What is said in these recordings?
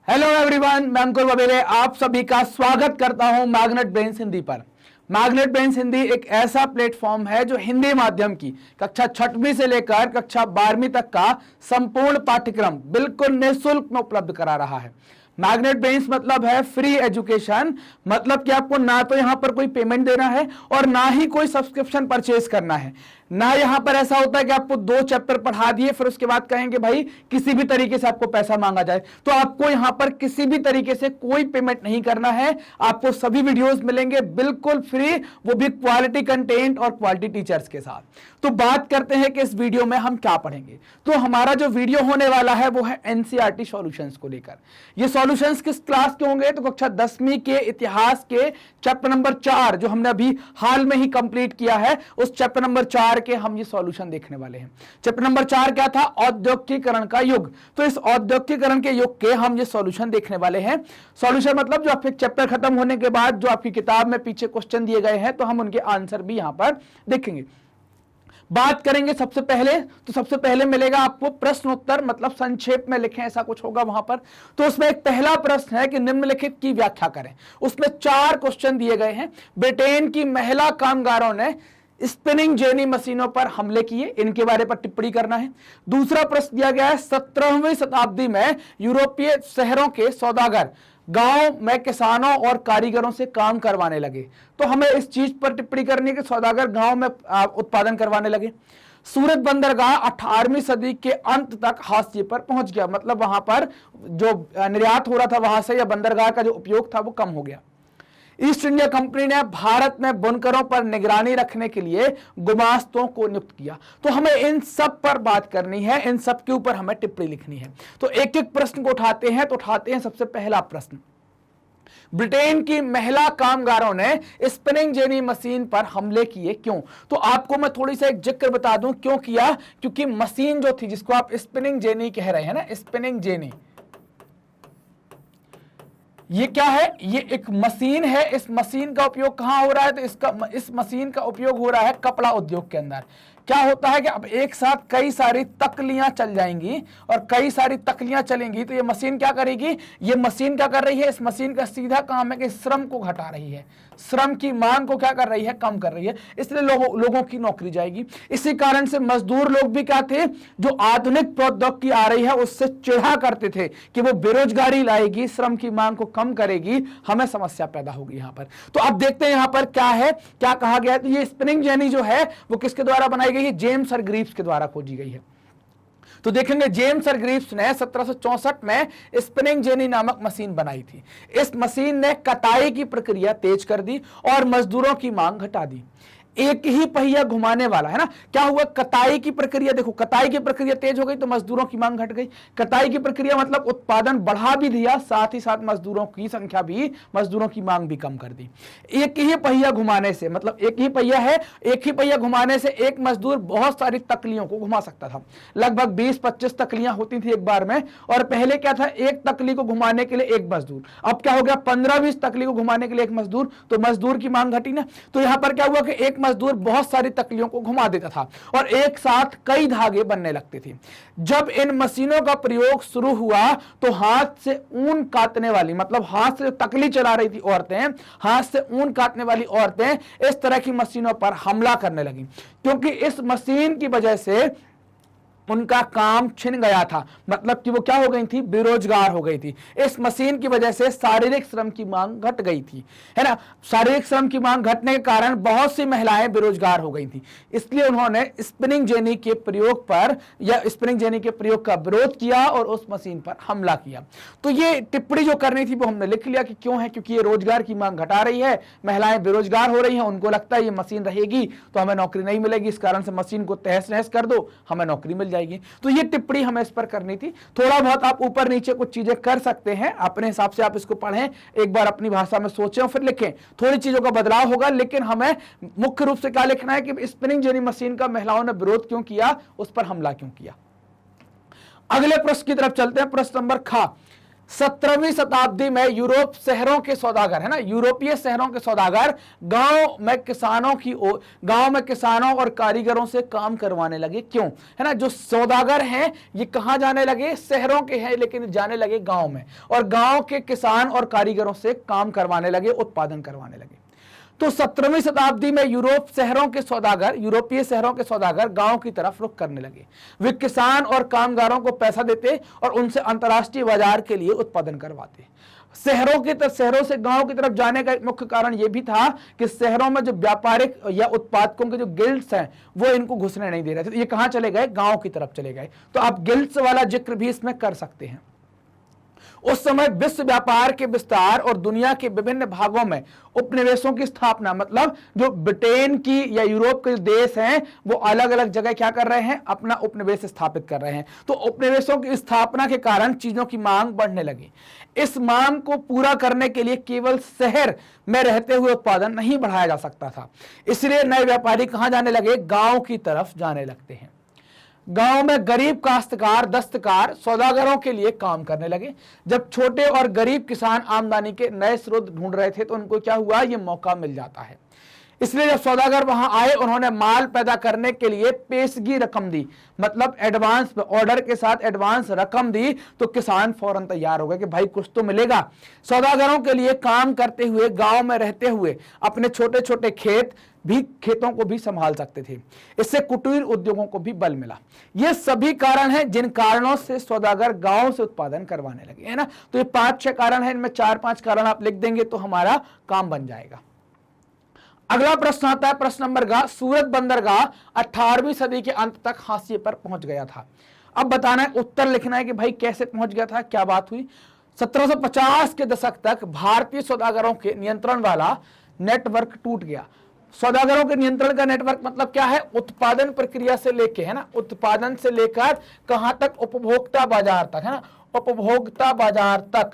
Hello everyone, मैं अंकुर वबेरे आप सभी का स्वागत करता हूं मैग्नेट ब्रेन्स हिंदी पर। मैग्नेट ब्रेन्स हिंदी एक ऐसा प्लेटफॉर्म है जो हिंदी माध्यम की कक्षा 6वीं से लेकर कक्षा 12वीं तक का संपूर्ण पाठ्यक्रम बिल्कुल निःशुल्क में उपलब्ध करा रहा है। मैग्नेट ब्रेन्स मतलब है फ्री एजुकेशन, मतलब कि आपको ना तो यहां पर कोई पेमेंट देना है और ना ही कोई सब्सक्रिप्शन परचेज करना है। ना यहां पर ऐसा होता है कि आपको 2 चैप्टर पढ़ा दिए फिर उसके बाद कहेंगे भाई किसी भी तरीके से आपको पैसा मांगा जाए। तो आपको यहां पर किसी भी तरीके से कोई पेमेंट नहीं करना है। आपको सभी वीडियोस मिलेंगे बिल्कुल फ्री, वो भी क्वालिटी कंटेंट और क्वालिटी टीचर्स के साथ। तो बात करते हैं कि इस वीडियो में हम क्या पढ़ेंगे। तो हमारा जो वीडियो होने वाला है वो है एनसीईआरटी सॉल्यूशंस को लेकर। ये सॉल्यूशंस किस क्लास के होंगे? तो कक्षा 10वीं के इतिहास के चैप्टर नंबर 4 जो हमने अभी हाल में ही कंप्लीट किया है, उस चैप्टर नंबर 4 के हम ये सॉल्यूशन देखने वाले हैं। चैप्टर नंबर 4 क्या था? औद्योगिकीकरण का युग। तो इस औद्योगिकीकरण के युग के हम ये सॉल्यूशन देखने वाले हैं। सॉल्यूशन मतलब जो आपके चैप्टर खत्म होने के बाद जो आपकी किताब में पीछे क्वेश्चन दिए गए हैं तो हम उनके आंसर भी यहां पर देखेंगे। बात करेंगे सबसे पहले मिलेगा आपको प्रश्न उत्तर, मतलब संक्षेप में लिखें ऐसा कुछ होगा वहां पर। तो उसमें एक पहला प्रश्न है कि निम्नलिखित की व्याख्या करें। उसमें 4 क्वेश्चन दिए गए हैं। ब्रिटेन की महिला कामगारों ने स्पिनिंग जेनी मशीनों पर हमले किए, इनके बारे पर टिप्पणी करना है। दूसरा प्रश्न दिया गया है 17वीं शताब्दी में यूरोपीय शहरों के सौदागर गांव में किसानों और कारीगरों से काम करवाने लगे। तो हमें इस चीज पर टिप्पणी करनी है कि सौदागर गांव में उत्पादन करवाने लगे। सूरत बंदरगाह 18वीं सदी के अंत तक हाशिए पर पहुंच गया, मतलब वहां पर जो निर्यात हो रहा था वहां से या बंदरगाह का जो उपयोग था वो कम हो गया। ईस्ट इंडिया कंपनी ने भारत में बुनकरों पर निगरानी रखने के लिए गुमास्तों को नियुक्त किया। तो हमें इन सब पर बात करनी है, इन सब के ऊपर हमें टिप्पणी लिखनी है। तो एक एक प्रश्न को उठाते हैं। तो उठाते हैं सबसे पहला प्रश्न, ब्रिटेन की महिला कामगारों ने स्पिनिंग जेनी मशीन पर हमले किए, क्यों? तो आपको मैं थोड़ी सा एक जिक्र बता दूं क्यों किया। क्योंकि मशीन जो थी जिसको आप स्पिनिंग जेनी कह रहे हैं ना, स्पिनिंग जेनी, ये क्या है? ये एक मशीन है। इस मशीन का उपयोग कहां हो रहा है? तो इस मशीन का उपयोग हो रहा है कपड़ा उद्योग के अंदर। क्या होता है कि अब एक साथ कई सारी तकलियां चल जाएंगी और कई सारी तकलियां चलेंगी तो ये मशीन क्या करेगी? ये मशीन क्या कर रही है? इस मशीन का सीधा काम है कि श्रम को घटा रही है, श्रम की मांग को क्या कर रही है? कम कर रही है। इसलिए लोगों की नौकरी जाएगी। इसी कारण से मजदूर लोग भी क्या थे, जो आधुनिक प्रौद्योगिकी आ रही है उससे चिढ़ा करते थे कि वो बेरोजगारी लाएगी, श्रम की मांग को कम करेगी, हमें समस्या पैदा होगी यहां पर। तो अब देखते हैं यहां पर क्या है, क्या कहा गया है। तो ये स्पिनिंग जेनी जो है वो किसके द्वारा बनाई गई है? जेम्स हरग्रीव्स के द्वारा खोजी गई है। तो देखेंगे जेम्स हरग्रीव्स ने 1764 में स्पिनिंग जेनी नामक मशीन बनाई थी। इस मशीन ने कताई की प्रक्रिया तेज कर दी और मजदूरों की मांग घटा दी। एक ही पहिया घुमाने वाला है ना, क्या हुआ? कताई की प्रक्रिया, देखो कताई की प्रक्रिया तेज हो गई तो मजदूरों की मांग घट गई। कताई की प्रक्रिया मतलब उत्पादन बढ़ा भी दिया, साथ ही साथ मजदूरों की संख्या भी, मजदूरों की मांग भी कम कर दी। एक ही पहिया घुमाने से, मतलब एक ही पहिया है, एक ही पहिया घुमाने से एक मजदूर बहुत सारी तकलियों को घुमा सकता था। लगभग 20-25 तकलियां होती थी एक बार में। और पहले क्या था? एक तकली को घुमाने के लिए एक मजदूर। अब क्या हो गया? 15-20 तकली को घुमाने के लिए एक मजदूर। तो मजदूर की मांग घटी ना। तो यहां पर क्या हुआ कि एक मजदूर बहुत सारी तकलियों को घुमा देता था और एक साथ कई धागे बनने लगते थे। जब इन मशीनों का प्रयोग शुरू हुआ तो हाथ से ऊन काटने वाली, मतलब हाथ से तकली चला रही थी औरतें, हाथ से ऊन काटने वाली औरतें इस तरह की मशीनों पर हमला करने लगी, क्योंकि इस मशीन की वजह से उनका काम छिन गया था। मतलब कि वो क्या हो गई थी? बेरोजगार हो गई थी। इस मशीन की वजह से शारीरिक श्रम की मांग घट गई थी, है ना। शारीरिक श्रम की मांग घटने के कारण बहुत सी महिलाएं बेरोजगार हो गई थी। इसलिए उन्होंने स्पिनिंग जेनी के प्रयोग पर या स्पिनिंग जेनी के प्रयोग का विरोध किया और उस मशीन पर हमला किया। तो ये टिप्पणी जो करनी थी वो हमने लिख लिया कि क्यों है, क्योंकि ये रोजगार की मांग घटा रही है, महिलाएं बेरोजगार हो रही हैं, उनको लगता है ये मशीन रहेगी तो हमें नौकरी नहीं मिलेगी, इस कारण से मशीन को तहस नहस कर दो, हमें नौकरी मिल जाएगी। तो ये टिप्पणी हमें इस पर करनी थी। थोड़ा बहुत आप ऊपर नीचे कुछ चीजें कर सकते हैं, अपने हिसाब से आप इसको पढ़ें, एक बार अपनी भाषा में सोचें और फिर लिखें। थोड़ी चीजों का बदलाव होगा, लेकिन हमें मुख्य रूप से क्या लिखना है कि स्पिनिंग जेनी मशीन का महिलाओं ने विरोध क्यों किया, उस पर हमला क्यों किया। अगले प्रश्न की तरफ चलते हैं। प्रश्न नंबर ख, 17वीं शताब्दी में यूरोप शहरों के सौदागर, है ना, यूरोपीय शहरों के सौदागर गांव में किसानों और कारीगरों से काम करवाने लगे। क्यों? है ना, जो सौदागर हैं ये कहां जाने लगे? शहरों के हैं, लेकिन जाने लगे गांव में, और गांव के किसान और कारीगरों से काम करवाने लगे, उत्पादन करवाने लगे। तो 17वीं शताब्दी में यूरोपीय शहरों के सौदागर गांव की तरफ रुख करने लगे। वे किसान और कामगारों को पैसा देते और उनसे अंतर्राष्ट्रीय बाजार के लिए उत्पादन करवाते। शहरों से गांव की तरफ जाने का एक मुख्य कारण यह भी था कि शहरों में जो व्यापारिक या उत्पादकों के जो गिल्ड्स हैं वो इनको घुसने नहीं दे रहे थे। तो ये कहां चले गए? गांव की तरफ चले गए। तो आप गिल्ड्स वाला जिक्र भी इसमें कर सकते हैं। उस समय विश्व व्यापार के विस्तार और दुनिया के विभिन्न भागों में उपनिवेशों की स्थापना, मतलब जो ब्रिटेन की या यूरोप के देश हैं वो अलग अलग जगह क्या कर रहे हैं? अपना उपनिवेश स्थापित कर रहे हैं। तो उपनिवेशों की स्थापना के कारण चीजों की मांग बढ़ने लगी। इस मांग को पूरा करने के लिए केवल शहर में रहते हुए उत्पादन नहीं बढ़ाया जा सकता था, इसलिए नए व्यापारी कहां जाने लगे? गांव की तरफ जाने लगते हैं। गांव में गरीब काश्तकार, दस्तकार, सौदागरों के लिए काम करने लगे। जब छोटे और गरीब किसान आमदनी के नए स्रोत ढूंढ रहे थे तो उनको क्या हुआ? ये मौका मिल जाता है। इसलिए जब सौदागर वहां आए, उन्होंने माल पैदा करने के लिए पेशगी रकम दी, मतलब एडवांस, ऑर्डर के साथ एडवांस रकम दी, तो किसान फौरन तैयार हो गए कि भाई कुछ तो मिलेगा। सौदागरों के लिए काम करते हुए, गांव में रहते हुए अपने छोटे छोटे खेतों को भी संभाल सकते थे। इससे कुटीर उद्योगों को भी बल मिला। ये सभी कारण हैं जिन कारणों से सौदागर गांव से उत्पादन करवाने लगे, है ना। तो ये 5-6 कारण हैं, इनमें 4-5 कारण आप लिख देंगे तो हमारा काम बन जाएगा। अगला प्रश्न आता है, प्रश्न नंबर ग, सूरत बंदरगाह 18वीं सदी के अंत तक हाशिए पर पहुंच गया था। अब बताना है, उत्तर लिखना है कि भाई कैसे पहुंच गया था, क्या बात हुई। 1750 के दशक तक भारतीय सौदागरों के नियंत्रण वाला नेटवर्क टूट गया। सौदागरों के नियंत्रण का नेटवर्क मतलब क्या है? उत्पादन प्रक्रिया से लेके, है ना, उत्पादन से लेकर कहां तक? उपभोक्ता बाजार तक, है ना, उपभोक्ता बाजार तक,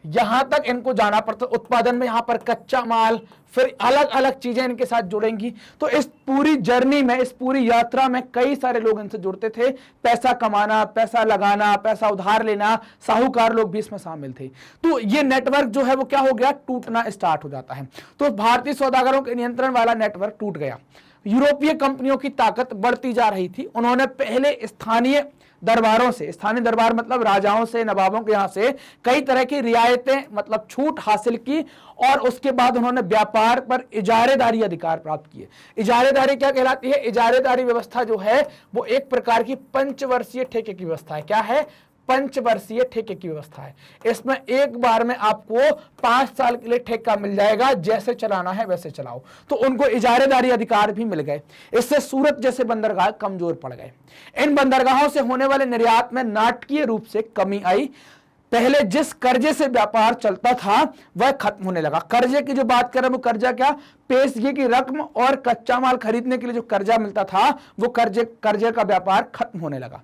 यहां तक इनको जाना पड़ता। उत्पादन में यहां पर कच्चा माल, फिर अलग अलग चीजें इनके साथ जुड़ेंगी। तो इस पूरी जर्नी में, इस पूरी यात्रा में कई सारे लोग इनसे जुड़ते थे। पैसा कमाना, पैसा लगाना, पैसा उधार लेना, साहूकार लोग भी इसमें शामिल थे। तो ये नेटवर्क जो है वो क्या हो गया? टूटना स्टार्ट हो जाता है। तो भारतीय सौदागरों के नियंत्रण वाला नेटवर्क टूट गया। यूरोपीय कंपनियों की ताकत बढ़ती जा रही थी। उन्होंने पहले स्थानीय दरबारों से, स्थानीय दरबार मतलब राजाओं से, नवाबों के यहां से कई तरह की रियायतें मतलब छूट हासिल की, और उसके बाद उन्होंने व्यापार पर इजारेदारी अधिकार प्राप्त किए। इजारेदारी क्या कहलाती है? इजारेदारी व्यवस्था जो है वो एक प्रकार की पंचवर्षीय ठेके की व्यवस्था है। क्या है? पंचवर्षीय ठेके की व्यवस्था है। इसमें एक बार में आपको 5 साल के लिए ठेका मिल जाएगा, जैसे चलाना है वैसे चलाओ। तो उनको इजारेदारी अधिकार भी मिल गए। इससे सूरत जैसे बंदरगाह कमजोर पड़ गए। इन बंदरगाहों से होने वाले निर्यात में नाटकीय रूप से कमी आई। पहले जिस कर्जे से व्यापार चलता था वह खत्म होने लगा। कर्जे की जो बात करें वो कर्जा क्या? पेशगी की रकम और कच्चा माल खरीदने के लिए जो कर्जा मिलता था वो कर्जे का व्यापार खत्म होने लगा।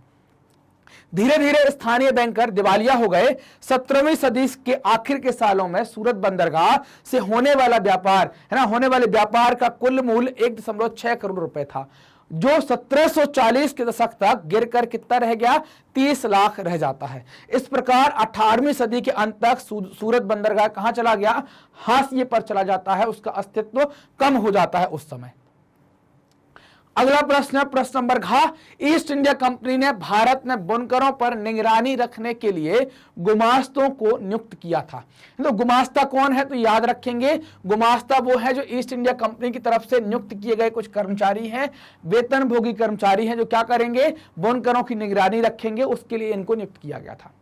धीरे धीरे स्थानीय बैंकर दिवालिया हो गए। 17वीं सदी के आखिर के सालों में सूरत बंदरगाह से होने वाला व्यापार, है ना, होने वाले व्यापार का कुल मूल्य 1.6 करोड़ रुपए था, जो 1740 के दशक तक गिरकर कितना रह गया? 30 लाख रह जाता है। इस प्रकार 18वीं सदी के अंत तक सूरत बंदरगाह कहां चला गया? हाशिए पर चला जाता है, उसका अस्तित्व कम हो जाता है उस समय। अगला प्रश्न है, प्रश्न नंबर घ, ईस्ट इंडिया कंपनी ने भारत में बुनकरों पर निगरानी रखने के लिए गुमास्तों को नियुक्त किया था। तो गुमास्ता कौन है? तो याद रखेंगे, गुमास्ता वो है जो ईस्ट इंडिया कंपनी की तरफ से नियुक्त किए गए कुछ कर्मचारी हैं, वेतनभोगी कर्मचारी हैं, जो क्या करेंगे? बुनकरों की निगरानी रखेंगे। उसके लिए इनको नियुक्त किया गया था।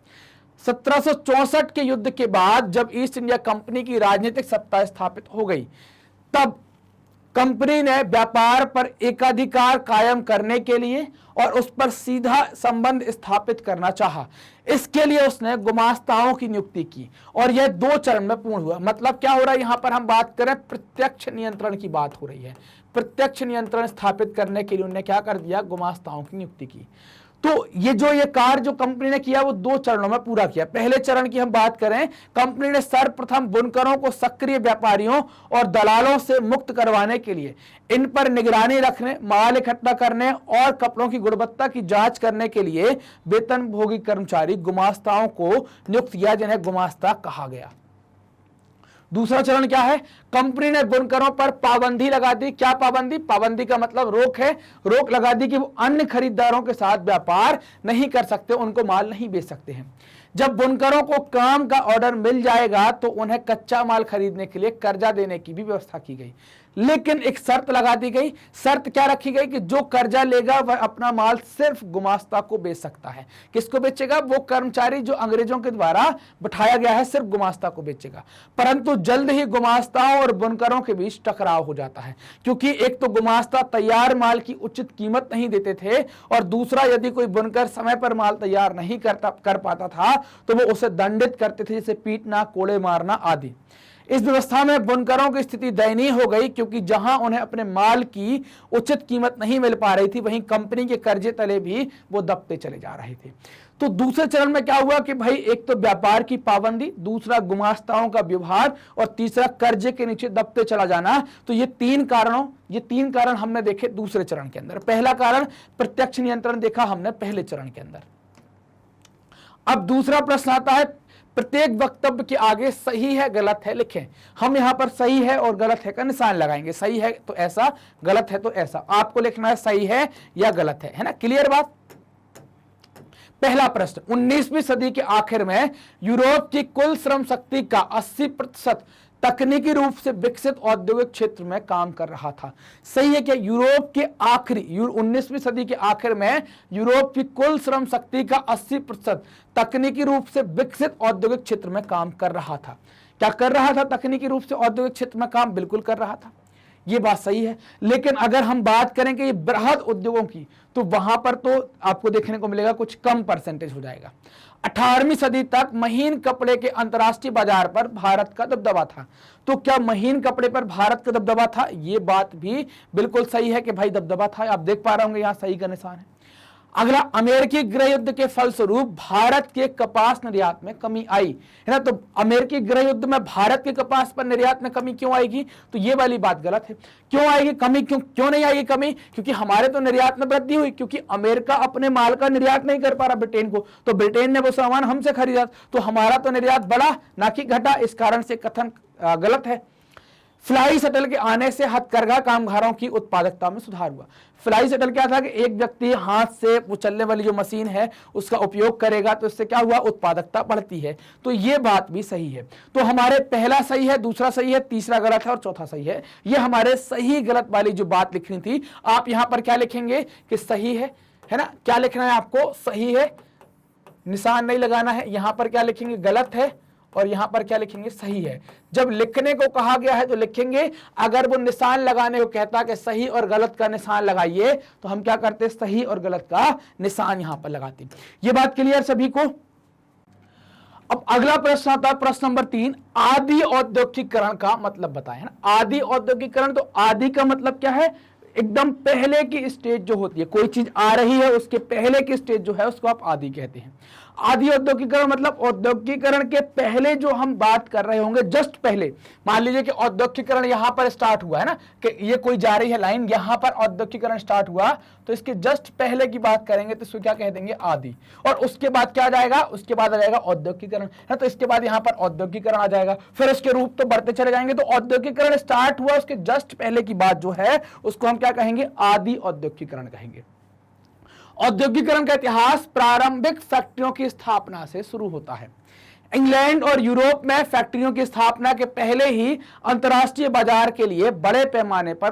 1764 के युद्ध के बाद जब ईस्ट इंडिया कंपनी की राजनीतिक सत्ता स्थापित हो गई, तब कंपनी ने व्यापार पर एकाधिकार कायम करने के लिए और उस पर सीधा संबंध स्थापित करना चाहा। इसके लिए उसने गुमास्ताओं की नियुक्ति की, और यह 2 चरण में पूर्ण हुआ। मतलब क्या हो रहा है? यहां पर हम बात करें प्रत्यक्ष नियंत्रण की बात हो रही है। प्रत्यक्ष नियंत्रण स्थापित करने के लिए उन्होंने क्या कर दिया? गुमास्ताओं की नियुक्ति की। तो ये कार्य जो कंपनी ने किया वो 2 चरणों में पूरा किया। पहले चरण की हम बात करें, कंपनी ने सर्वप्रथम बुनकरों को सक्रिय व्यापारियों और दलालों से मुक्त करवाने के लिए इन पर निगरानी रखने, माल इकट्ठा करने और कपड़ों की गुणवत्ता की जांच करने के लिए वेतनभोगी कर्मचारी गुमास्ताओं को नियुक्त किया, जिन्हें गुमास्ता कहा गया। दूसरा चरण क्या है, कंपनी ने बुनकरों पर पाबंदी लगा दी। क्या पाबंदी? पाबंदी का मतलब रोक है, रोक लगा दी कि वो अन्य खरीदारों के साथ व्यापार नहीं कर सकते, उनको माल नहीं बेच सकते हैं। जब बुनकरों को काम का ऑर्डर मिल जाएगा तो उन्हें कच्चा माल खरीदने के लिए कर्जा देने की भी व्यवस्था की गई, लेकिन एक शर्त लगा दी गई। शर्त क्या रखी गई कि जो कर्जा लेगा वह अपना माल सिर्फ गुमास्ता को बेच सकता है। किसको बेचेगा? वो कर्मचारी जो अंग्रेजों के द्वारा बिठाया गया है, सिर्फ गुमास्ता को बेचेगा। परंतु जल्द ही गुमास्ताओं और बुनकरों के बीच टकराव हो जाता है, क्योंकि एक तो गुमास्ता तैयार माल की उचित कीमत नहीं देते थे, और दूसरा यदि कोई बुनकर समय पर माल तैयार नहीं कर पाता था तो वो उसे दंडित करते थे, जैसे पीटना, कोड़े मारना आदि। इस व्यवस्था में बुनकरों की स्थिति दयनीय हो गई, क्योंकि जहां उन्हें अपने माल की उचित कीमत नहीं मिल पा रही थी, वहीं कंपनी के कर्जे तले भी वो दबते चले जा रहे थे। तो दूसरे चरण में क्या हुआ कि भाई एक तो व्यापार की पाबंदी, दूसरा गुमास्ताओं का व्यवहार, और तीसरा कर्जे के नीचे दबते चला जाना। तो ये तीन कारण हमने देखे दूसरे चरण के अंदर। पहला कारण प्रत्यक्ष नियंत्रण देखा हमने पहले चरण के अंदर। अब दूसरा प्रश्न आता है, प्रत्येक वक्तव्य के आगे सही है गलत है लिखें। हम यहां पर सही है और गलत है का निशान लगाएंगे। सही है तो ऐसा, गलत है तो ऐसा। आपको लिखना है सही है या गलत है ना? क्लियर बात। पहला प्रश्न, 19वीं सदी के आखिर में यूरोप की कुल श्रम शक्ति का 80% तकनीकी रूप से विकसित औद्योगिक क्षेत्र में काम कर रहा था। सही है क्या? यूरोप के आखिरी 19वीं सदी के आखिर में यूरोप की कुल श्रम शक्ति का 80% तकनीकी रूप से विकसित औद्योगिक क्षेत्र में काम कर रहा था। क्या कर रहा था? तकनीकी रूप से औद्योगिक क्षेत्र में काम बिल्कुल कर रहा था, ये बात सही है। लेकिन अगर हम बात करें कि ये बृहद उद्योगों की, तो वहां पर तो आपको देखने को मिलेगा कुछ कम परसेंटेज हो जाएगा। 18वीं सदी तक महीन कपड़े के अंतर्राष्ट्रीय बाजार पर भारत का दबदबा था। तो क्या महीन कपड़े पर भारत का दबदबा था? ये बात भी बिल्कुल सही है कि भाई दबदबा था। आप देख पा रहे होंगे यहां सही का निशान है। अगला, अमेरिकी गृह युद्ध के फलस्वरूप भारत के कपास निर्यात में कमी आई, है ना? तो अमेरिकी गृह युद्ध में भारत के कपास पर निर्यात में कमी क्यों आएगी? तो ये वाली बात गलत है। क्यों आएगी कमी? क्यों नहीं आएगी कमी? क्योंकि हमारे तो निर्यात में वृद्धि हुई, क्योंकि अमेरिका अपने माल का निर्यात नहीं कर पा रहा ब्रिटेन को, तो ब्रिटेन ने वो सामान हमसे खरीदा, तो हमारा तो निर्यात बढ़ा ना कि घटा। इस कारण से कथन गलत है। फ्लाई शटल के आने से हथकरघा कामगारों की उत्पादकता में सुधार हुआ। फ्लाई शटल क्या था कि एक व्यक्ति हाथ से वो चलने वाली जो मशीन है उसका उपयोग करेगा, तो इससे क्या हुआ? उत्पादकता बढ़ती है। तो ये बात भी सही है। तो हमारे पहला सही है, दूसरा सही है, तीसरा गलत है और चौथा सही है। ये हमारे सही गलत वाली जो बात लिखनी थी, आप यहां पर क्या लिखेंगे कि सही है ना? क्या लिखना है आपको? सही है, निशान नहीं लगाना है। यहां पर क्या लिखेंगे? गलत है, और यहां पर क्या लिखेंगे? सही है। जब लिखने को कहा गया है तो लिखेंगे। अगर वो निशान लगाने को कहता कि सही और गलत का निशान लगाइए, तो हम क्या करते? सही और गलत का निशान यहां पर लगाते। ये बात क्लियर सभी को? अब अगला प्रश्न आता है, प्रश्न नंबर 3, आदि औद्योगिकीकरण का मतलब बताएं, है ना? आदि औद्योगिकीकरण, तो आदि का मतलब क्या है? एकदम पहले की स्टेज जो होती है, कोई चीज आ रही है उसके पहले की स्टेज जो है उसको आप आदि कहते हैं। आदि औद्योगिकीकरण मतलब औद्योगिकीकरण के पहले जो हम बात कर रहे होंगे, जस्ट पहले। मान लीजिए कि औद्योगिकीकरण यहां पर स्टार्ट हुआ है ना, कि ये कोई जा रही है लाइन, यहां पर औद्योगिकीकरण स्टार्ट हुआ, तो इसके जस्ट पहले की बात करेंगे तो इसको क्या कह देंगे? आदि। और उसके बाद क्या आ जाएगा? उसके बाद आ जाएगा औद्योगिकीकरण, है। तो इसके बाद यहां पर औद्योगिकीकरण आ जाएगा, फिर उसके रूप तो बढ़ते चले जाएंगे। तो औद्योगिकीकरण स्टार्ट हुआ, उसके जस्ट पहले की बात जो है उसको हम क्या कहेंगे? आदि औद्योगिकीकरण कहेंगे। औद्योगिकीकरण का इतिहास प्रारंभिक फैक्ट्रियों की स्थापना से शुरू होता है। इंग्लैंड और यूरोप में फैक्ट्रियों की स्थापना के पहले ही अंतर्राष्ट्रीय बाजार के लिए बड़े पैमाने पर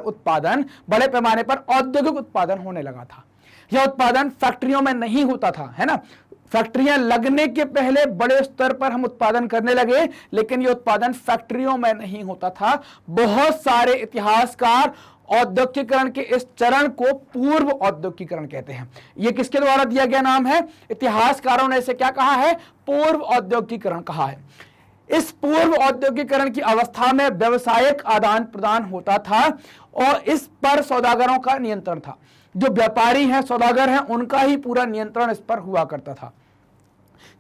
औद्योगिक उत्पादन होने लगा था। यह उत्पादन फैक्ट्रियों में नहीं होता था, है ना? फैक्ट्रियां लगने के पहले बड़े स्तर पर हम उत्पादन करने लगे, लेकिन यह उत्पादन फैक्ट्रियों में नहीं होता था। बहुत सारे इतिहासकार औद्योगिकीकरण के इस चरण को पूर्व औद्योगिकीकरण कहते हैं। यह किसके द्वारा दिया गया नाम है? इतिहासकारों ने इसे क्या कहा है? पूर्व औद्योगिकीकरण कहा है। इस पूर्व औद्योगिकीकरण की अवस्था में व्यावसायिक आदान प्रदान होता था और इस पर सौदागरों का नियंत्रण था। जो व्यापारी हैं, सौदागर हैं, उनका ही पूरा नियंत्रण इस पर हुआ करता था।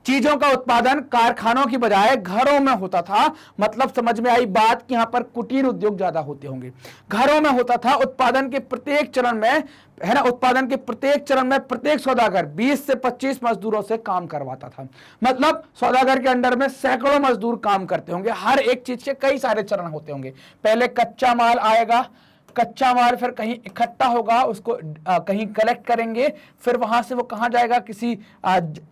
चीजों का उत्पादन कारखानों की बजाय घरों में होता था। मतलब समझ में आई बात कि यहां पर कुटीर उद्योग ज्यादा होते होंगे, घरों में होता था। उत्पादन के प्रत्येक चरण में, है ना, उत्पादन के प्रत्येक चरण में प्रत्येक सौदागर 20 से 25 मजदूरों से काम करवाता था। मतलब सौदागर के अंडर में सैकड़ों मजदूर काम करते होंगे। हर एक चीज के कई सारे चरण होते होंगे। पहले कच्चा माल आएगा, कच्चा माल फिर कहीं इकट्ठा होगा, उसको कहीं कलेक्ट करेंगे, फिर वहां से वो कहां जाएगा, किसी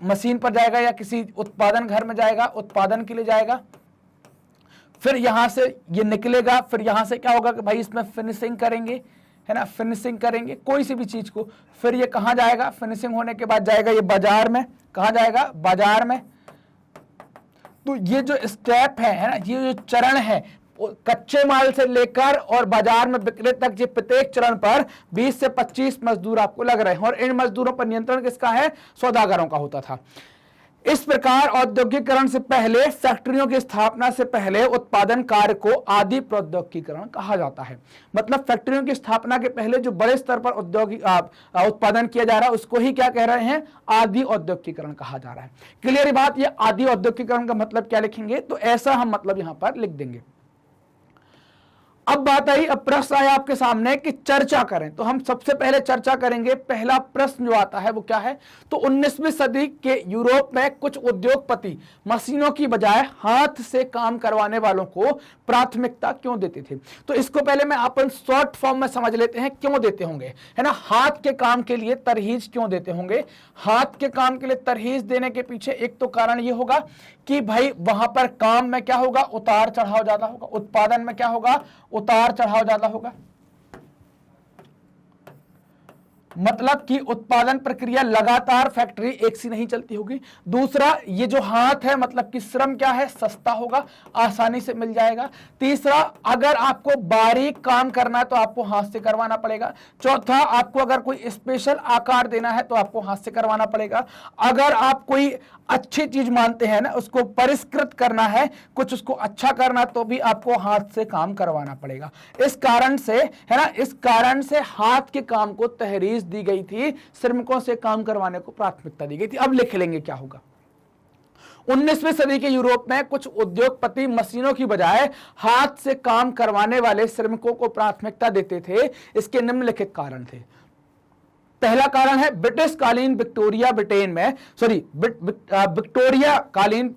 मशीन पर जाएगा या किसी उत्पादन घर में जाएगा, उत्पादन के लिए जाएगा। फिर यहां से ये निकलेगा, फिर यहां से क्या होगा कि भाई इसमें फिनिशिंग करेंगे, है ना, फिनिशिंग करेंगे कोई सी भी चीज को। फिर ये कहां जाएगा, फिनिशिंग होने के बाद जाएगा ये बाजार में। कहां जाएगा, बाजार में। तो ये जो स्टेप है ना, ये जो चरण है, कच्चे माल से लेकर और बाजार में बिक्री तक, ये प्रत्येक चरण पर 20 से 25 मजदूर आपको लग रहे हैं। और इन मजदूरों पर नियंत्रण किसका है, सौदागरों का होता था। इस प्रकार औद्योगिकरण से पहले, फैक्ट्रियों की स्थापना से पहले उत्पादन कार्य को आदि प्रौद्योगिकीकरण कहा जाता है। मतलब फैक्ट्रियों की स्थापना के पहले जो बड़े स्तर पर औद्योगिक उत्पादन किया जा रहा है उसको ही क्या कह रहे हैं, आदि औद्योगिकरण कहा जा रहा है। क्लियर बात। ये आदि औद्योगिकरण का मतलब क्या लिखेंगे, तो ऐसा हम मतलब यहां पर लिख देंगे। अब बात आई, अब प्रश्न आया आपके सामने कि चर्चा करें, तो हम सबसे पहले चर्चा करेंगे। पहला प्रश्न जो आता है वो क्या है, तो 19वीं सदी के यूरोप में कुछ उद्योगपति मशीनों की बजाय हाथ से काम करवाने वालों को प्राथमिकता क्यों देते थे। तो इसको पहले मैं अपन शॉर्ट फॉर्म में समझ लेते हैं, क्यों देते होंगे, है ना। हाथ के काम के लिए तरहीज क्यों देते होंगे। हाथ के काम के लिए तरहीज देने के पीछे एक तो कारण ये होगा कि भाई वहां पर काम में क्या होगा, उतार चढ़ाव ज्यादा होगा। उत्पादन में क्या होगा, उतार चढ़ाव ज्यादा होगा। मतलब कि उत्पादन प्रक्रिया लगातार फैक्ट्री एक सी नहीं चलती होगी। दूसरा, ये जो हाथ है मतलब कि श्रम क्या है, सस्ता होगा, आसानी से मिल जाएगा। तीसरा, अगर आपको बारीक काम करना है तो आपको हाथ से करवाना पड़ेगा। चौथा, आपको अगर कोई स्पेशल आकार देना है तो आपको हाथ से करवाना पड़ेगा। अगर आप कोई अच्छी चीज मानते हैं ना, उसको परिष्कृत करना है, कुछ उसको अच्छा करना, तो भी आपको हाथ से काम करवाना पड़ेगा। इस कारण से, है ना, इस कारण से हाथ के काम को तहरीज दी गई थी, श्रमिकों से काम करवाने को प्राथमिकता दी गई थी। अब लिख लेंगे क्या होगा। 19वीं सदी के यूरोप में कुछ उद्योगपति मशीनों की बजाय हाथ से काम करवाने वाले श्रमिकों को प्राथमिकता देते थे। इसके निम्नलिखित कारण थे। पहला कारण है, ब्रिटिश कालीन विक्टोरिया ब्रिटेन में, विक्टोरिया कालीन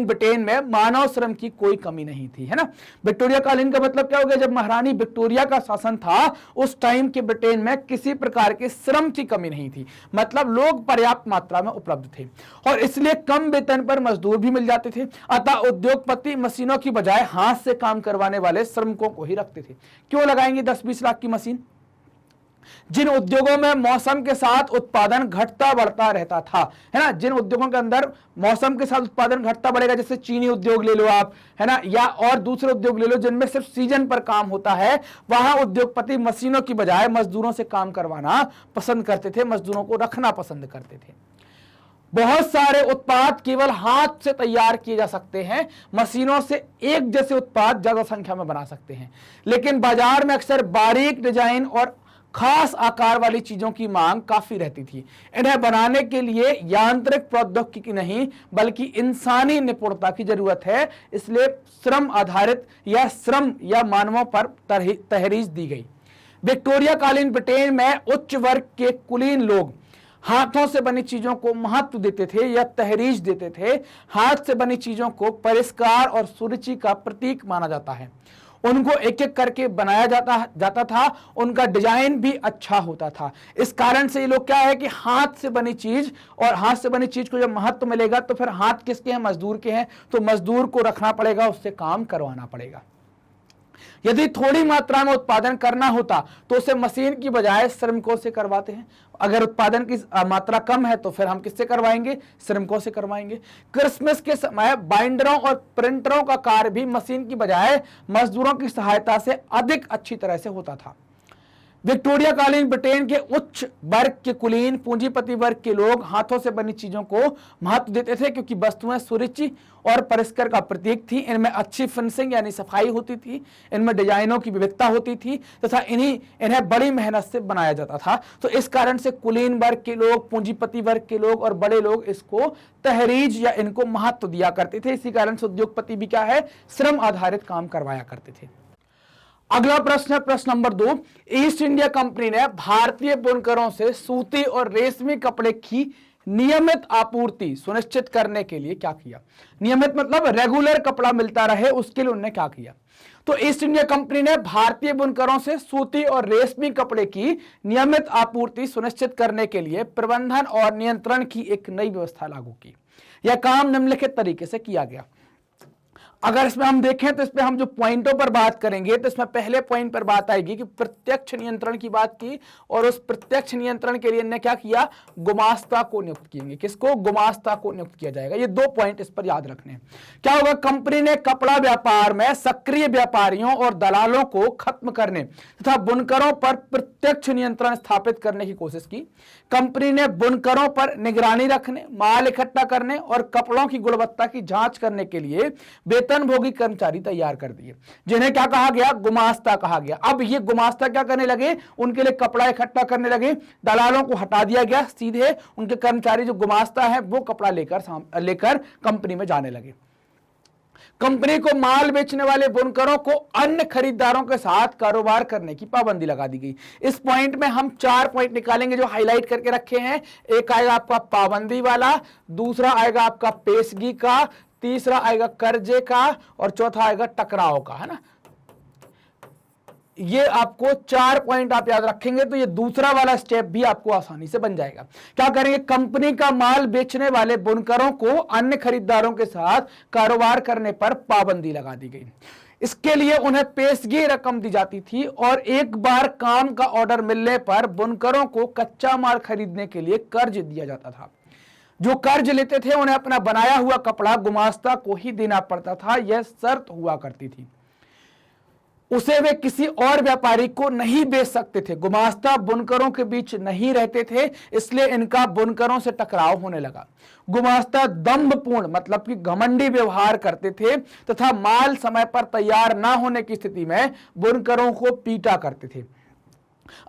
ब्रिटेन में मानव श्रम की कोई कमी नहीं थी, है ना। विक्टोरिया कालीन का मतलब क्या हो गया, जब महारानी विक्टोरिया का शासन था उस टाइम के ब्रिटेन में किसी प्रकार के श्रम की कमी नहीं थी। मतलब लोग पर्याप्त मात्रा में उपलब्ध थे और इसलिए कम वेतन पर मजदूर भी मिल जाते थे। अतः उद्योगपति मशीनों की बजाय हाथ से काम करवाने वाले श्रमिकों को ही रखते थे। क्यों लगाएंगे 10-20 लाख की मशीन। जिन उद्योगों में मौसम के साथ उत्पादन घटता बढ़ता रहता था, है ना, जिन उद्योगों के अंदर मौसम के साथ उत्पादन घटता बढ़ेगा, जैसे चीनी उद्योग ले लो आप, है ना, या और दूसरे उद्योग ले लो जिनमें सिर्फ सीजन पर काम होता है, वहां उद्योगपति मशीनों की बजाय मजदूरों से काम करवाना पसंद करते थे, मजदूरों को रखना पसंद करते थे। बहुत सारे उत्पाद केवल हाथ से तैयार किए जा सकते हैं, मशीनों से एक जैसे उत्पाद ज्यादा संख्या में बना सकते हैं। लेकिन बाजार में अक्सर बारीक डिजाइन और खास आकार वाली चीजों की मांग काफी रहती थी। इन्हें बनाने के लिए यांत्रिक प्रौद्योगिकी नहीं बल्कि इंसानी निपुणता की जरूरत है, इसलिए श्रम आधारित या श्रम या मानवों पर तहरीज दी गई। विक्टोरिया कालीन ब्रिटेन में उच्च वर्ग के कुलीन लोग हाथों से बनी चीजों को महत्व देते थे या तहरीज देते थे। हाथ से बनी चीजों को परिष्कार और सुरुचि का प्रतीक माना जाता है। उनको एक एक करके बनाया जाता था, उनका डिजाइन भी अच्छा होता था। इस कारण से ये लोग क्या है कि हाथ से बनी चीज, और हाथ से बनी चीज को जब महत्व मिलेगा तो फिर हाथ किसके हैं, मजदूर के हैं, तो मजदूर को रखना पड़ेगा, उससे काम करवाना पड़ेगा। यदि थोड़ी मात्रा में उत्पादन करना होता तो उसे मशीन की बजाय श्रमिकों से करवाते हैं। अगर उत्पादन की मात्रा कम है तो फिर हम किससे करवाएंगे, श्रमिकों से करवाएंगे। क्रिसमस के समय बाइंडरों और प्रिंटरों का कार्य भी मशीन की बजाय मजदूरों की सहायता से अधिक अच्छी तरह से होता था। विक्टोरिया कालीन ब्रिटेन के उच्च वर्ग के कुलीन पूंजीपति वर्ग के लोग हाथों से बनी चीजों को महत्व देते थे, क्योंकि वस्तुएं सुरुचि और परिष्कार का प्रतीक थी। इनमें अच्छी फिनिशिंग यानी सफाई होती थी, इनमें डिजाइनों की विविधता होती थी तथा इन्हें बड़ी मेहनत से बनाया जाता था। तो इस कारण से कुलीन वर्ग के लोग, पूंजीपति वर्ग के लोग और बड़े लोग इसको तहरीज या इनको महत्व दिया करते थे। इसी कारण से उद्योगपति भी क्या है, श्रम आधारित काम करवाया करते थे। अगला प्रश्न है प्रश्न नंबर 2। ईस्ट इंडिया कंपनी ने भारतीय बुनकरों से सूती और रेशमी कपड़े की नियमित आपूर्ति सुनिश्चित करने के लिए क्या किया? नियमित मतलब रेगुलर कपड़ा मिलता रहे, उसके लिए उन्होंने क्या किया? तो ईस्ट इंडिया कंपनी ने भारतीय बुनकरों से सूती और रेशमी कपड़े की नियमित आपूर्ति सुनिश्चित करने के लिए प्रबंधन और नियंत्रण की एक नई व्यवस्था लागू की। यह काम निम्नलिखित तरीके से किया गया। अगर इसमें हम देखें तो इसमें हम जो पॉइंटों पर बात करेंगे तो इसमें पहले पॉइंट पर बात आएगी कि प्रत्यक्ष नियंत्रण की बात की, और उस प्रत्यक्ष नियंत्रण के लिए इन्होंने क्या किया, गुमास्ता को नियुक्त किएंगे। किसको? गुमास्ता को नियुक्त किया जाएगा। ये 2 पॉइंट इस पर याद रखने। क्या होगा, कंपनी ने कपड़ा व्यापार में सक्रिय व्यापारियों और दलालों को खत्म करने तथा बुनकरों पर प्रत्यक्ष नियंत्रण स्थापित करने की कोशिश की। कंपनी ने बुनकरों पर निगरानी रखने, माल इकट्ठा करने और कपड़ों की गुणवत्ता की जांच करने के लिए वेतनभोगी कर्मचारी तैयार कर दिए, जिन्हें क्या कहा गया, गुमास्ता कहा गया। अब ये गुमास्ता क्या करने लगे, उनके लिए कपड़ा इकट्ठा करने लगे। दलालों को हटा दिया गया, सीधे उनके कर्मचारी जो गुमास्ता है वो कपड़ा लेकर कंपनी में जाने लगे। कंपनी को माल बेचने वाले बुनकरों को अन्य खरीदारों के साथ कारोबार करने की पाबंदी लगा दी गई। इस पॉइंट में हम 4 पॉइंट निकालेंगे जो हाईलाइट करके रखे हैं। एक आएगा आपका पाबंदी वाला, दूसरा आएगा आपका पेशगी का, तीसरा आएगा कर्जे का और चौथा आएगा टकराव का, है ना। ये आपको 4 पॉइंट आप याद रखेंगे तो ये दूसरा वाला स्टेप भी आपको आसानी से बन जाएगा। क्या करेंगे, कंपनी का माल बेचने वाले बुनकरों को अन्य खरीदारों के साथ कारोबार करने पर पाबंदी लगा दी गई। इसके लिए उन्हें पेशगी रकम दी जाती थी और एक बार काम का ऑर्डर मिलने पर बुनकरों को कच्चा माल खरीदने के लिए कर्ज दिया जाता था। जो कर्ज लेते थे उन्हें अपना बनाया हुआ कपड़ा गुमास्ता को ही देना पड़ता था, यह शर्त हुआ करती थी। उसे वे किसी और व्यापारी को नहीं बेच सकते थे। गुमास्ता बुनकरों के बीच नहीं रहते थे, इसलिए इनका बुनकरों से टकराव होने लगा। गुमास्ता दंभपूर्ण मतलब कि घमंडी व्यवहार करते थे तथा माल समय पर तैयार ना होने की स्थिति में बुनकरों को पीटा करते थे।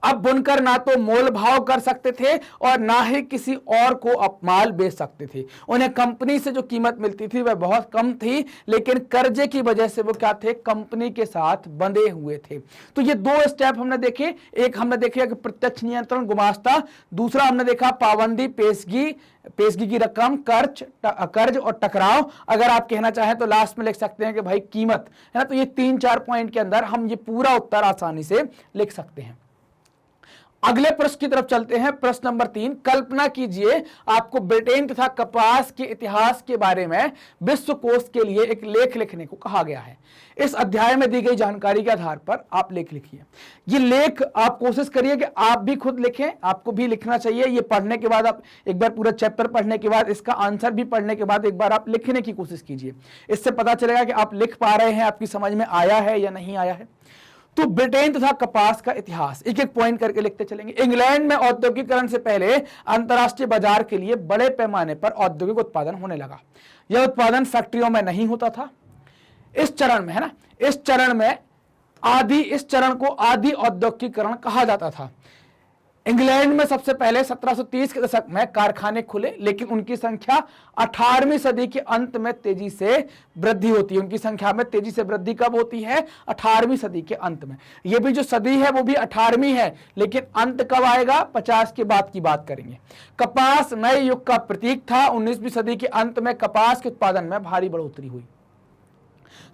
अब बुनकर ना तो मोल भाव कर सकते थे और ना ही किसी और को माल बेच सकते थे। उन्हें कंपनी से जो कीमत मिलती थी वह बहुत कम थी, लेकिन कर्जे की वजह से वो क्या थे, कंपनी के साथ बंधे हुए थे। तो ये 2 स्टेप हमने देखे। एक हमने देखा कि प्रत्यक्ष नियंत्रण गुमास्ता, दूसरा हमने देखा पाबंदी, पेशगी की रकम, कर्ज और टकराव। अगर आप कहना चाहें तो लास्ट में लिख सकते हैं कि भाई कीमत, है ना। तो ये 3-4 पॉइंट के अंदर हम ये पूरा उत्तर आसानी से लिख सकते हैं। अगले प्रश्न की तरफ चलते हैं। प्रश्न नंबर 3, कल्पना कीजिए आपको ब्रिटेन तथा कपास के इतिहास के बारे में विश्वकोश के लिए एक लेख लिखने को कहा गया है। इस अध्याय में दी गई जानकारी के आधार पर आप लेख लिखिए। ये लेख आप कोशिश करिए कि आप भी खुद लिखें, आपको भी लिखना चाहिए। ये पढ़ने के बाद आप एक बार पूरा चैप्टर पढ़ने के बाद इसका आंसर भी पढ़ने के बाद एक बार आप लिखने की कोशिश कीजिए। इससे पता चलेगा कि आप लिख पा रहे हैं, आपकी समझ में आया है या नहीं आया है। तो ब्रिटेन तथा कपास का इतिहास एक एक पॉइंट करके लिखते चलेंगे। इंग्लैंड में औद्योगिकरण से पहले अंतर्राष्ट्रीय बाजार के लिए बड़े पैमाने पर औद्योगिक उत्पादन होने लगा। यह उत्पादन फैक्ट्रियों में नहीं होता था। इस चरण में, है ना, इस चरण को आदि औद्योगिकरण कहा जाता था। इंग्लैंड में सबसे पहले 1730 के दशक में कारखाने खुले, लेकिन उनकी संख्या 18वीं सदी के अंत में तेजी से वृद्धि होती है। उनकी संख्या में तेजी से वृद्धि कब होती है? 18वीं सदी के अंत में। ये भी जो सदी है वो भी 18वीं है, लेकिन अंत कब आएगा? 50 के बाद की बात करेंगे। कपास नए युग का प्रतीक था। 19वीं सदी के अंत में कपास के उत्पादन में भारी बढ़ोतरी हुई।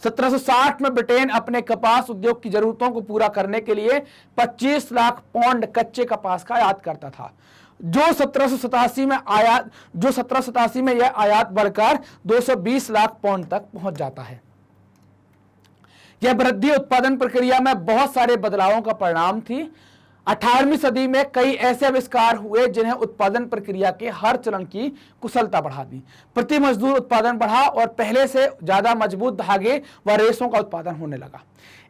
1760 में ब्रिटेन अपने कपास उद्योग की जरूरतों को पूरा करने के लिए 25 लाख पौंड कच्चे कपास का आयात करता था, जो 1787 में यह आयात बढ़कर 220 लाख पौंड तक पहुंच जाता है। यह वृद्धि उत्पादन प्रक्रिया में बहुत सारे बदलावों का परिणाम थी। 18वीं सदी में कई ऐसे आविष्कार हुए जिन्हें उत्पादन प्रक्रिया के हर चरण की कुशलता बढ़ा दी। प्रति मजदूर उत्पादन बढ़ा और पहले से ज्यादा मजबूत धागे व रेशों का उत्पादन होने लगा।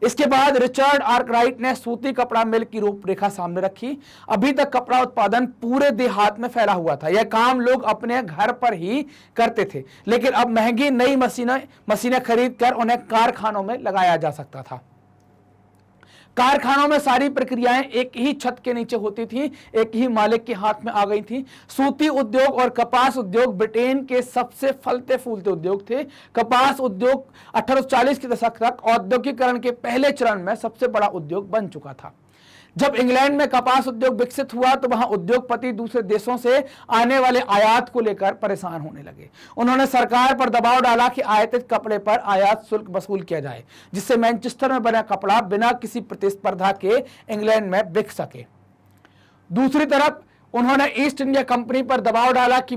इसके बाद रिचर्ड आर्कराइट ने सूती कपड़ा मिल की रूपरेखा सामने रखी। अभी तक कपड़ा उत्पादन पूरे देहात में फैला हुआ था। यह काम लोग अपने घर पर ही करते थे, लेकिन अब महंगी नई मशीनें खरीद कर उन्हें कारखानों में लगाया जा सकता था। कारखानों में सारी प्रक्रियाएं एक ही छत के नीचे होती थी, एक ही मालिक के हाथ में आ गई थी। सूती उद्योग और कपास उद्योग ब्रिटेन के सबसे फलते फूलते उद्योग थे। कपास उद्योग 1840 के दशक तक औद्योगिकीकरण के पहले चरण में सबसे बड़ा उद्योग बन चुका था। जब इंग्लैंड में कपास उद्योग विकसित हुआ तो वहां उद्योगपति दूसरे देशों से आने वाले आयात को लेकर परेशान होने लगे। उन्होंने सरकार पर दबाव डाला कि आयातित कपड़े पर आयात शुल्क वसूल किया जाए, जिससे मैनचेस्टर में बना कपड़ा बिना किसी प्रतिस्पर्धा के इंग्लैंड में बिक सके। दूसरी तरफ उन्होंने ईस्ट इंडिया कंपनी पर दबाव डाला कि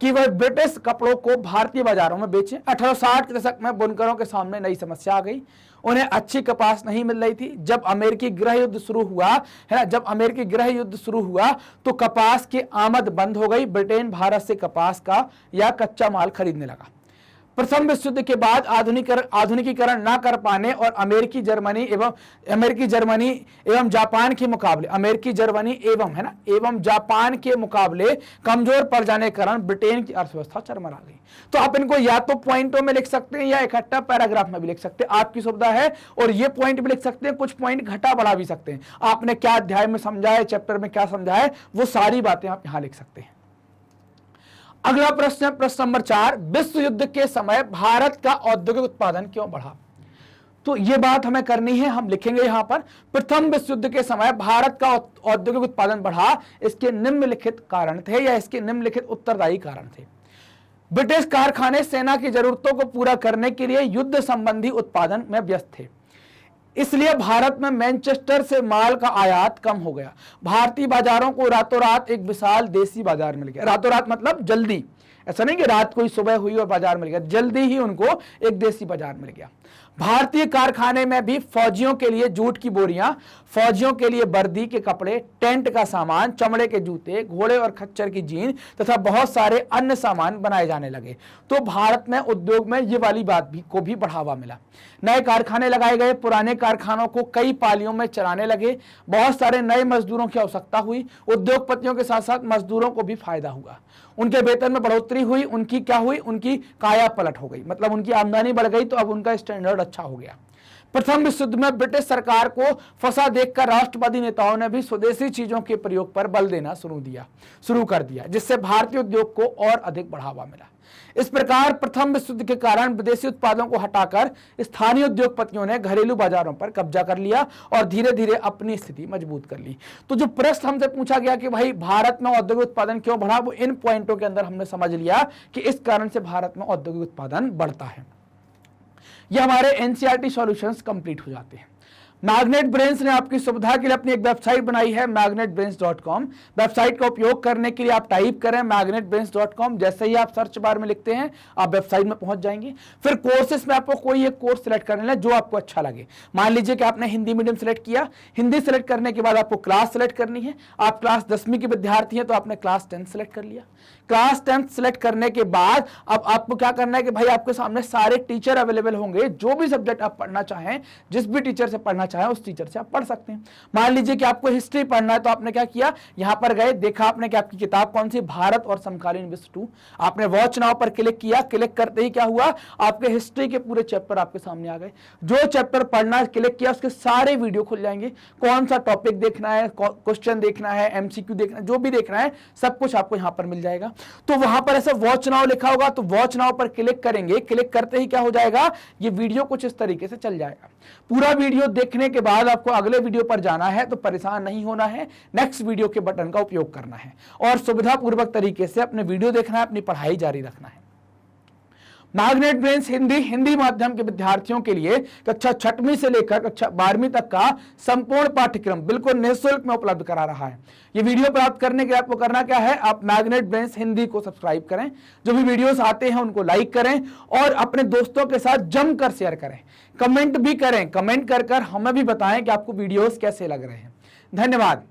वह ब्रिटिश कपड़ों को भारतीय बाजारों में बेचें। 1860 के दशक में बुनकरों के सामने नई समस्या आ गई। उन्हें अच्छी कपास नहीं मिल रही थी। जब अमेरिकी गृह युद्ध शुरू हुआ तो कपास की आमद बंद हो गई। ब्रिटेन भारत से कपास का या कच्चा माल खरीदने लगा। प्रथम विश्व युद्ध के बाद आधुनिकीकरण न कर पाने और अमेरिकी जर्मनी एवं जापान के मुकाबले कमजोर पड़ जाने के कारण ब्रिटेन की अर्थव्यवस्था चरमरा गई। तो आप इनको या तो पॉइंटों में लिख सकते हैं या इकट्ठा पैराग्राफ में भी लिख सकते हैं, आपकी सुविधा है। और ये पॉइंट भी लिख सकते हैं, कुछ पॉइंट घटा बढ़ा भी सकते हैं। आपने क्या अध्याय में समझा है, चैप्टर में क्या समझा है, वो सारी बातें आप यहां लिख सकते हैं। अगला प्रश्न है प्रश्न नंबर 4, विश्व युद्ध के समय भारत का औद्योगिक उत्पादन क्यों बढ़ा? तो ये बात हमें करनी है, हम लिखेंगे यहां पर प्रथम विश्व युद्ध के समय भारत का औद्योगिक उत्पादन बढ़ा। इसके निम्नलिखित कारण थे या इसके निम्नलिखित उत्तरदायी कारण थे। ब्रिटिश कारखाने सेना की जरूरतों को पूरा करने के लिए युद्ध संबंधी उत्पादन में व्यस्त थे, इसलिए भारत में मैनचेस्टर से माल का आयात कम हो गया। भारतीय बाजारों को रातों रात एक विशाल देसी बाजार मिल गया। रातों रात मतलब जल्दी, ऐसा नहीं कि रात कोई सुबह हुई और बाजार मिल गया, जल्दी ही उनको एक देसी बाजार मिल गया। भारतीय कारखाने में भी फौजियों के लिए जूट की बोरियां, फौजियों के लिए वर्दी के कपड़े, टेंट का सामान, चमड़े के जूते, घोड़े और खच्चर की जीन तथा बहुत सारे अन्य सामान बनाए जाने लगे। तो भारत में उद्योग में ये वाली बात को भी बढ़ावा मिला। नए कारखाने लगाए गए, पुराने कारखानों को कई पालियों में चलाने लगे। बहुत सारे नए मजदूरों की आवश्यकता हुई। उद्योगपतियों के साथ साथ मजदूरों को भी फायदा हुआ। उनके वेतन में बढ़ोतरी हुई। उनकी क्या हुई? उनकी काया पलट हो गई, मतलब उनकी आमदनी बढ़ गई, तो अब उनका स्टैंडर्ड अच्छा हो गया। प्रथम विश्व युद्ध में ब्रिटिश सरकार को फंसा देखकर राष्ट्रवादी नेताओं ने भी स्वदेशी चीजों के प्रयोग पर बल देना शुरू कर दिया, जिससे भारतीय उद्योग को और अधिक बढ़ावा मिला। इस प्रकार प्रथम विश्व युद्ध के कारण विदेशी उत्पादों को हटाकर स्थानीय उद्योगपतियों ने घरेलू बाजारों पर कब्जा कर लिया और धीरे धीरे अपनी स्थिति मजबूत कर ली। तो जो प्रश्न हमसे पूछा गया कि भाई भारत में औद्योगिक उत्पादन क्यों बढ़ा, वो इन पॉइंटों के अंदर हमने समझ लिया कि इस कारण से भारत में औद्योगिक उत्पादन बढ़ता है। ये हमारे एनसीईआरटी सॉल्यूशंस कंप्लीट हो जाते हैं। मैग्नेट ब्रेन्स ने आपकी सुविधा के लिए अपनी एक वेबसाइट बनाई है magnetbrains.com। वेबसाइट का उपयोग करने के लिए आप टाइप करें magnetbrains.com। जैसे ही आप सर्च बार में लिखते हैं आप वेबसाइट में पहुंच जाएंगे। फिर कोर्सेस में आपको कोई एक कोर्स सिलेक्ट करना है जो आपको अच्छा लगे। मान लीजिए कि आपने हिंदी मीडियम सिलेक्ट किया, हिंदी सिलेक्ट करने के बाद आपको क्लास सिलेक्ट करनी है। आप क्लास 10वीं के विद्यार्थी हैं तो आपने क्लास 10 सिलेक्ट कर लिया। क्लास 10 सिलेक्ट करने के बाद अब आपको क्या करना है कि भाई आपके सामने सारे टीचर अवेलेबल होंगे। जो भी सब्जेक्ट आप पढ़ना चाहें, जिस भी टीचर से पढ़ना चाहें उस टीचर से आप पढ़ सकते हैं। मान लीजिए कि आपको हिस्ट्री पढ़ना है तो आपने क्या किया, यहां पर गए, देखा आपने कि आपकी किताब कौन सी, भारत और समकालीन विश्व 2। आपने वॉच नाउ पर क्लिक किया। क्लिक करते ही क्या हुआ, आपके हिस्ट्री के पूरे चैप्टर आपके सामने आ गए। जो चैप्टर पढ़ना है क्लिक किया, उसके सारे वीडियो खुल जाएंगे। कौन सा टॉपिक देखना है, क्वेश्चन देखना है, एमसीक्यू देखना है, जो भी देखना है सब कुछ आपको यहां पर मिल जाएगा। तो वहां पर ऐसा वॉच नाउ लिखा होगा तो वॉच नाउ पर क्लिक करेंगे। क्लिक करते ही क्या हो जाएगा, ये वीडियो कुछ इस तरीके से चल जाएगा। पूरा वीडियो देखने के बाद आपको अगले वीडियो पर जाना है तो परेशान नहीं होना है, नेक्स्ट वीडियो के बटन का उपयोग करना है और सुविधापूर्वक तरीके से अपने वीडियो देखना है, अपनी पढ़ाई जारी रखना है। मैग्नेट ब्रेन्स हिंदी माध्यम के विद्यार्थियों के लिए कक्षा 6वीं से लेकर कक्षा 12वीं तक का संपूर्ण पाठ्यक्रम बिल्कुल निःशुल्क में उपलब्ध करा रहा है। ये वीडियो प्राप्त करने के लिए आपको करना क्या है, आप मैग्नेट ब्रेन्स हिंदी को सब्सक्राइब करें, जो भी वीडियोस आते हैं उनको लाइक करें और अपने दोस्तों के साथ जमकर शेयर करें। कमेंट भी करें, कमेंट कर हमें भी बताएं कि आपको वीडियोस कैसे लग रहे हैं। धन्यवाद।